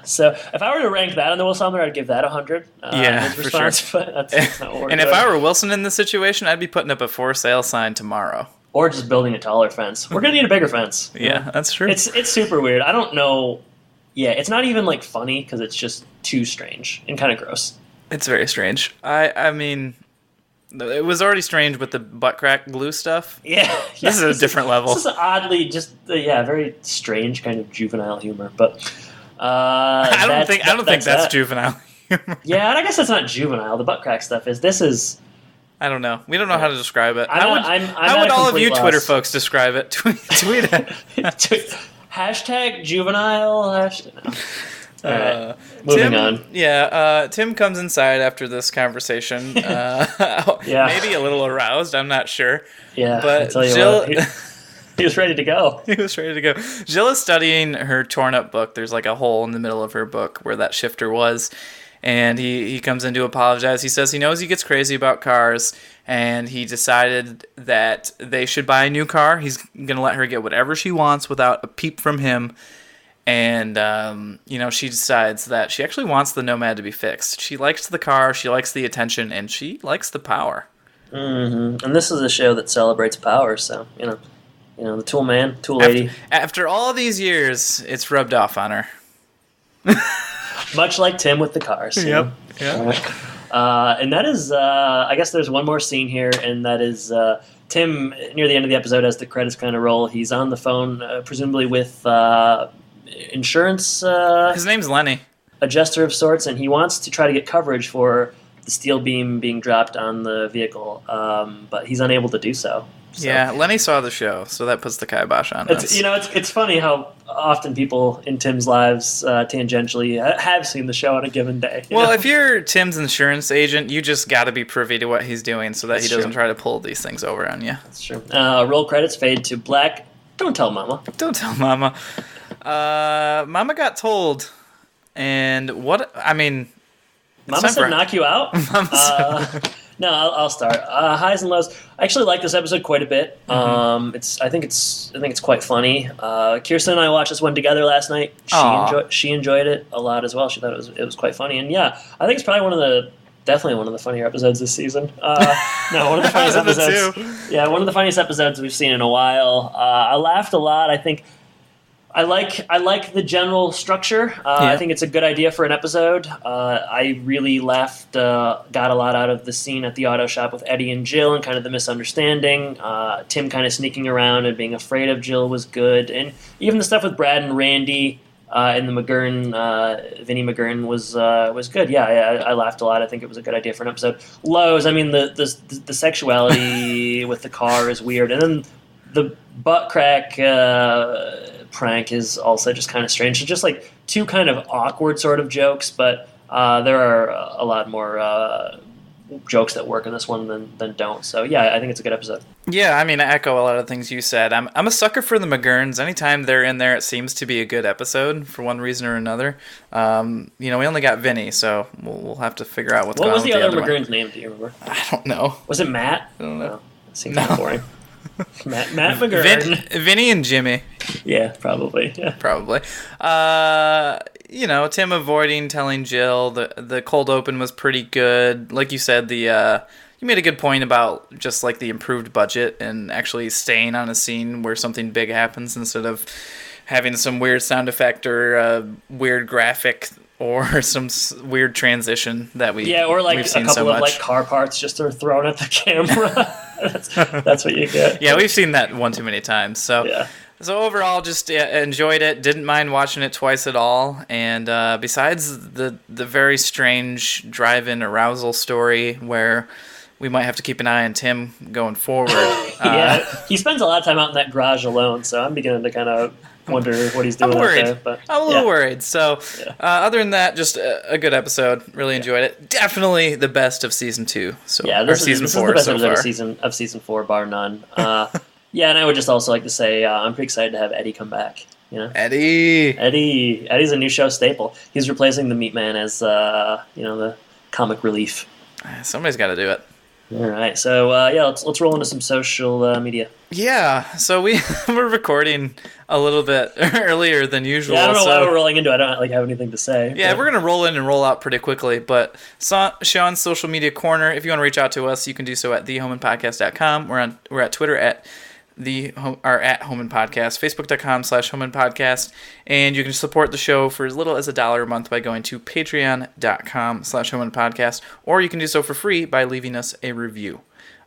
So if I were to rank that on the Wilsometer, I'd give that 100. For sure. But that's not what we're and doing. if I were Wilson in this situation, I'd be putting up a for sale sign tomorrow. Or just building a taller fence. We're going to need a bigger fence. Yeah, that's true. It's super weird. I don't know. Yeah, it's not even like funny because it's just too strange and kind of gross. It's very strange. I mean, it was already strange with the butt crack glue stuff. Yeah. This is a different level. This is oddly just very strange kind of juvenile humor. But I don't think that's juvenile humor. Yeah, and I guess that's not juvenile. The butt crack stuff is. This is. I don't know. We don't know how to describe it. I'm how would all of you Twitter folks describe it? Tweet it. Hashtag juvenile. All right, moving on. Yeah, Tim comes inside after this conversation. Maybe a little aroused. I'm not sure. Yeah, but I tell you Jill, what, he was ready to go. He was ready to go. Jill is studying her torn up book. There's like a hole in the middle of her book where that shifter was. And he comes in to apologize. He says he knows he gets crazy about cars, and he decided that they should buy a new car. He's going to let her get whatever she wants without a peep from him. And, she decides that she actually wants the Nomad to be fixed. She likes the car, she likes the attention, and she likes the power. Mm-hmm. And this is a show that celebrates power, so, the tool man, tool lady. After all these years, it's rubbed off on her. Much like Tim with the cars. Yep. Yeah. And that is, I guess there's one more scene here, and that is Tim, near the end of the episode, as the credits kind of roll, he's on the phone, presumably with insurance. His name's Lenny. Adjuster of sorts, and he wants to try to get coverage for the steel beam being dropped on the vehicle, but he's unable to do so. Yeah, Lenny saw the show, so that puts the kibosh on this. It's funny how often people in Tim's lives tangentially have seen the show on a given day. Well, if you're Tim's insurance agent, you just got to be privy to what he's doing so that That's he doesn't true. try to pull these things over on you. That's true. Roll credits, fade to black. Don't tell Mama. Don't tell Mama. Mama got told, and what? I mean, Mama said knock you out. No, I'll start. Highs and lows. I actually like this episode quite a bit. I think it's quite funny. Kirsten and I watched this one together last night. She enjoyed it a lot as well. She thought it was quite funny, and yeah, I think it's probably definitely one of the funnier episodes this season. No, one of the funniest episodes. Yeah, one of the funniest episodes we've seen in a while. I laughed a lot. I think I like the general structure. I think it's a good idea for an episode. I really got a lot out of the scene at the auto shop with Eddie and Jill and kind of the misunderstanding. Tim kind of sneaking around and being afraid of Jill was good, and even the stuff with Brad and Randy and the McGurn, Vinnie McGurn was good. Yeah, I laughed a lot. I think it was a good idea for an episode. Lows, I mean the sexuality with the car is weird, and then the butt crack prank is also just kind of strange. So just like two kind of awkward sort of jokes, but there are a lot more jokes that work in this one than don't. So yeah, I think it's a good episode. Yeah, I mean, I echo a lot of things you said. I'm a sucker for the McGurns. Anytime they're in there, it seems to be a good episode for one reason or another. We only got Vinny, so we'll have to figure out what's going on with the other one. What was the other McGurn's name? Do you remember? I don't know. Was it Matt? I don't know. No, it seems kind of boring. Matt McGurn. Vinny and Jimmy. Yeah, probably. Yeah. Probably. Tim avoiding telling Jill. The cold open was pretty good. Like you said, you made a good point about just like the improved budget and actually staying on a scene where something big happens instead of having some weird sound effect or weird graphic or some weird transition that we've seen a couple so of much. car parts just are thrown at the camera. That's what you get. Yeah, we've seen that one too many times. So yeah. So overall, just enjoyed it. Didn't mind watching it twice at all. And besides the very strange drive-in arousal story where we might have to keep an eye on Tim going forward. Yeah, he spends a lot of time out in that garage alone, so I'm beginning to kind of wonder what he's doing. I'm worried. Out there, I'm a little worried. So other than that, just a good episode. Really enjoyed it. Definitely the best of season 2. So season 4 is the best so episode far. of season 4, bar none. Yeah, and I would just also like to say I'm pretty excited to have Eddie come back. You know, Eddie's a new show staple. He's replacing the Meat Man as the comic relief. Somebody's got to do it. All right, so let's roll into some social media. Yeah, so we're recording a little bit earlier than usual. Yeah, I don't know why we're rolling into it. I don't have anything to say. Yeah, we're gonna roll in and roll out pretty quickly. But Sean's social media corner. If you want to reach out to us, you can do so at thehomeandpodcast.com. We're at Twitter at Home and Podcast, Facebook.com/HomeandPodcast, and you can support the show for as little as $1 a month by going to Patreon.com/HomeandPodcast, or you can do so for free by leaving us a review.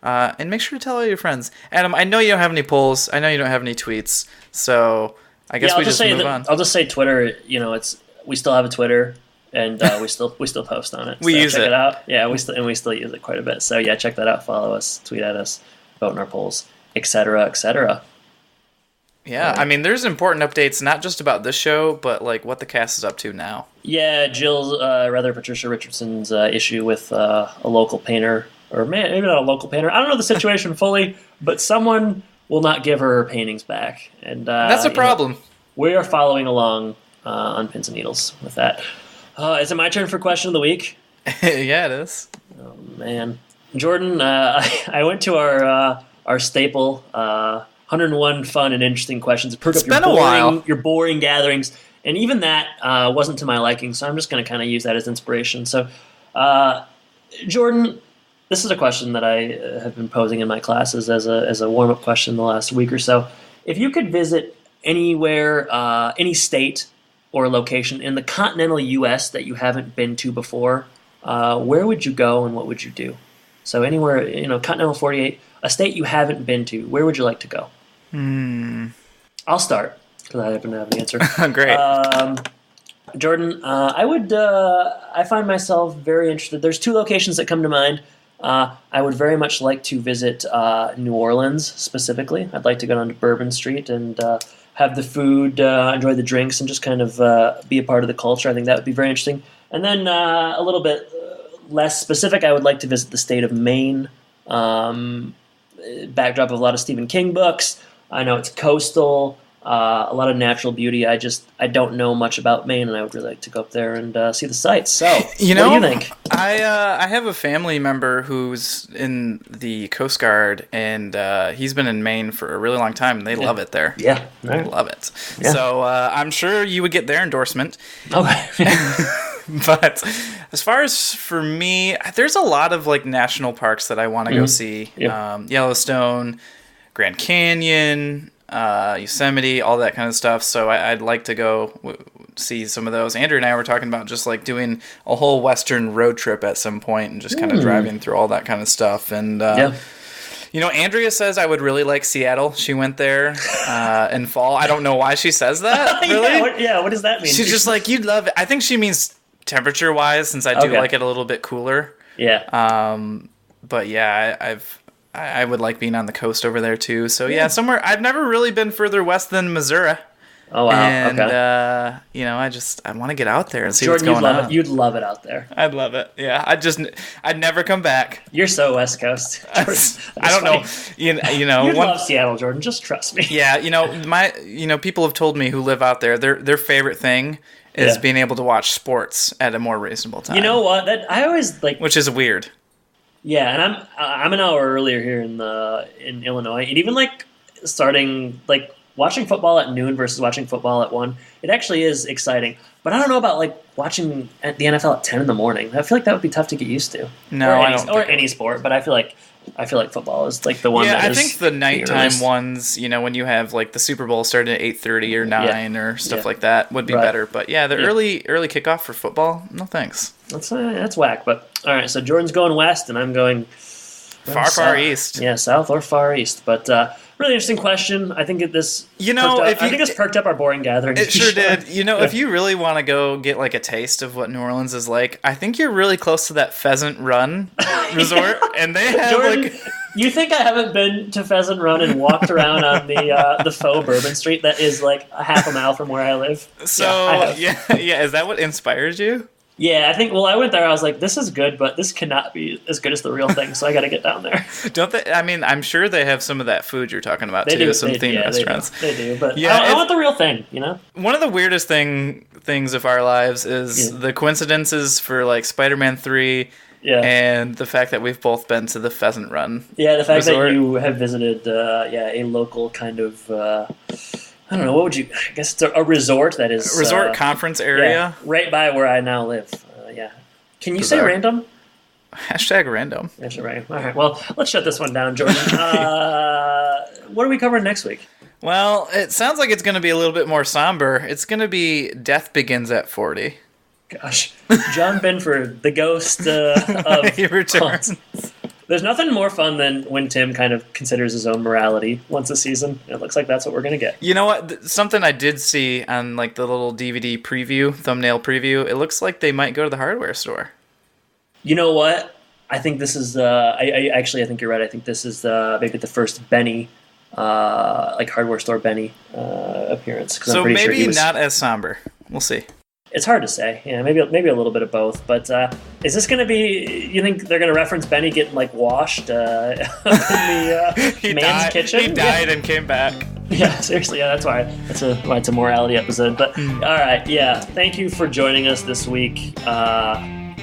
And make sure to tell all your friends. Adam, I know you don't have any polls. I know you don't have any tweets, so I guess we just move on. I'll just say Twitter. We still have a Twitter, and we still post on it. We use check it. it out. Yeah, we still use it quite a bit. So yeah, check that out. Follow us, tweet at us, vote in our polls, etc., etc. Yeah, I mean, there's important updates, not just about this show, but like what the cast is up to now. Yeah, Patricia Richardson's issue with a local painter, or maybe not a local painter. I don't know the situation fully, but someone will not give her paintings back, and that's a problem. We are following along on pins and needles with that. Is it my turn for question of the week? Yeah, it is. Oh man, Jordan, I went to our staple 101 fun and interesting questions. It's been a while. Your boring gatherings, and even that wasn't to my liking. So I'm just going to kind of use that as inspiration. So, Jordan, this is a question that I have been posing in my classes as a warm up question the last week or so. If you could visit anywhere, any state or location in the continental U.S. that you haven't been to before, where would you go and what would you do? So anywhere, continental 48. a state you haven't been to, where would you like to go? I'll start because I happen to have an answer. Great. Jordan, I find myself very interested. There's 2 locations that come to mind. I would very much like to visit New Orleans specifically. I'd like to go down to Bourbon Street and have the food, enjoy the drinks, and just kind of be a part of the culture. I think that would be very interesting. And then a little bit less specific, I would like to visit the state of Maine. Backdrop of a lot of Stephen King books. I know it's coastal. A lot of natural beauty. I don't know much about Maine, and I would really like to go up there and see the sights. So, what do you think? I have a family member who's in the Coast Guard, and he's been in Maine for a really long time, and they love it there. Yeah, right. Love it. Yeah. So I'm sure you would get their endorsement. Okay. But as far as for me, there's a lot of like national parks that I want to go see. Yep. Yellowstone, Grand Canyon, Yosemite, all that kind of stuff. So I'd like to go see some of those. Andrew and I were talking about just like doing a whole Western road trip at some point and just kind of driving through all that kind of stuff. And Andrea says I would really like Seattle. She went there in fall. I don't know why she says that. Really? What does that mean? She's just like, you'd love it. I think she means temperature wise, since I do like it a little bit cooler. Yeah. But yeah, I would like being on the coast over there too. So yeah, somewhere I've never really been further west than Missouri. Oh wow. And okay. I want to get out there and see Jordan, what's going on. You'd love it out there. I'd love it. Yeah. I'd never come back. You're so West Coast. I don't know. You'd love Seattle, Jordan. Just trust me. Yeah. People have told me who live out there, their favorite thing is being able to watch sports at a more reasonable time. You know what? I always like, which is weird. Yeah, and I'm an hour earlier here in Illinois, and even like starting like watching football at noon versus watching football at 1, it actually is exciting. But I don't know about like watching at the NFL at 10 in the morning. I feel like that would be tough to get used to. No, I don't. Or any sport, but I feel like football is like the one. Yeah, that I think the nighttime ones, when you have like the Super Bowl starting at 8:30 or 9 or stuff like that, would be better. But yeah, the early kickoff for football, no thanks. That's whack. But all right, so Jordan's going west, and I'm going far east. Yeah, south or far east. But really interesting question. I think this perked up our boring gathering. It sure did. If you really want to go get like a taste of what New Orleans is like, I think you're really close to that Pheasant Run resort, and they have Jordan, you think I haven't been to Pheasant Run and walked around on the faux Bourbon Street that is like a half a mile from where I live? So is that what inspires you? Yeah, I think. Well, I went there. I was like, "This is good, but this cannot be as good as the real thing." So I got to get down there. Don't they? I mean, I'm sure they have some of that food you're talking about too. Some themed restaurants. They do. But I want the real thing. One of the weirdest things of our lives is the coincidences for like Spider-Man 3. Yeah. And the fact that we've both been to the Pheasant Run. Yeah, the fact resort. that you have visited, a local kind of. I don't know, what would you... I guess it's a resort that is... Resort conference area? Yeah, right by where I now live. Can you say random? #random. Right. All right, well, let's shut this one down, Jordan. What are we covering next week? Well, it sounds like it's going to be a little bit more somber. It's going to be Death Begins at 40. Gosh. John Binford, the ghost of... He returns. There's nothing more fun than when Tim kind of considers his own morality once a season. It looks like that's what we're going to get. You know what? Something I did see on like the little DVD preview, thumbnail preview, it looks like they might go to the hardware store. You know what? I think this is, I think you're right. I think this is maybe the first Benny, hardware store Benny appearance. So maybe not as somber. We'll see. It's hard to say. Yeah, maybe a little bit of both. But is this going to be? You think they're going to reference Benny getting like washed in the man's kitchen? He died and came back. Yeah, seriously. Yeah, that's why. That's why it's a morality episode. But all right, yeah. Thank you for joining us this week,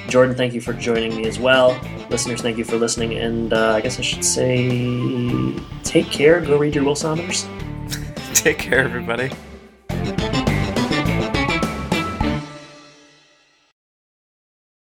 Jordan. Thank you for joining me as well. Listeners, thank you for listening. And I guess I should say, take care. Go read your Will Saunders. Take care, everybody.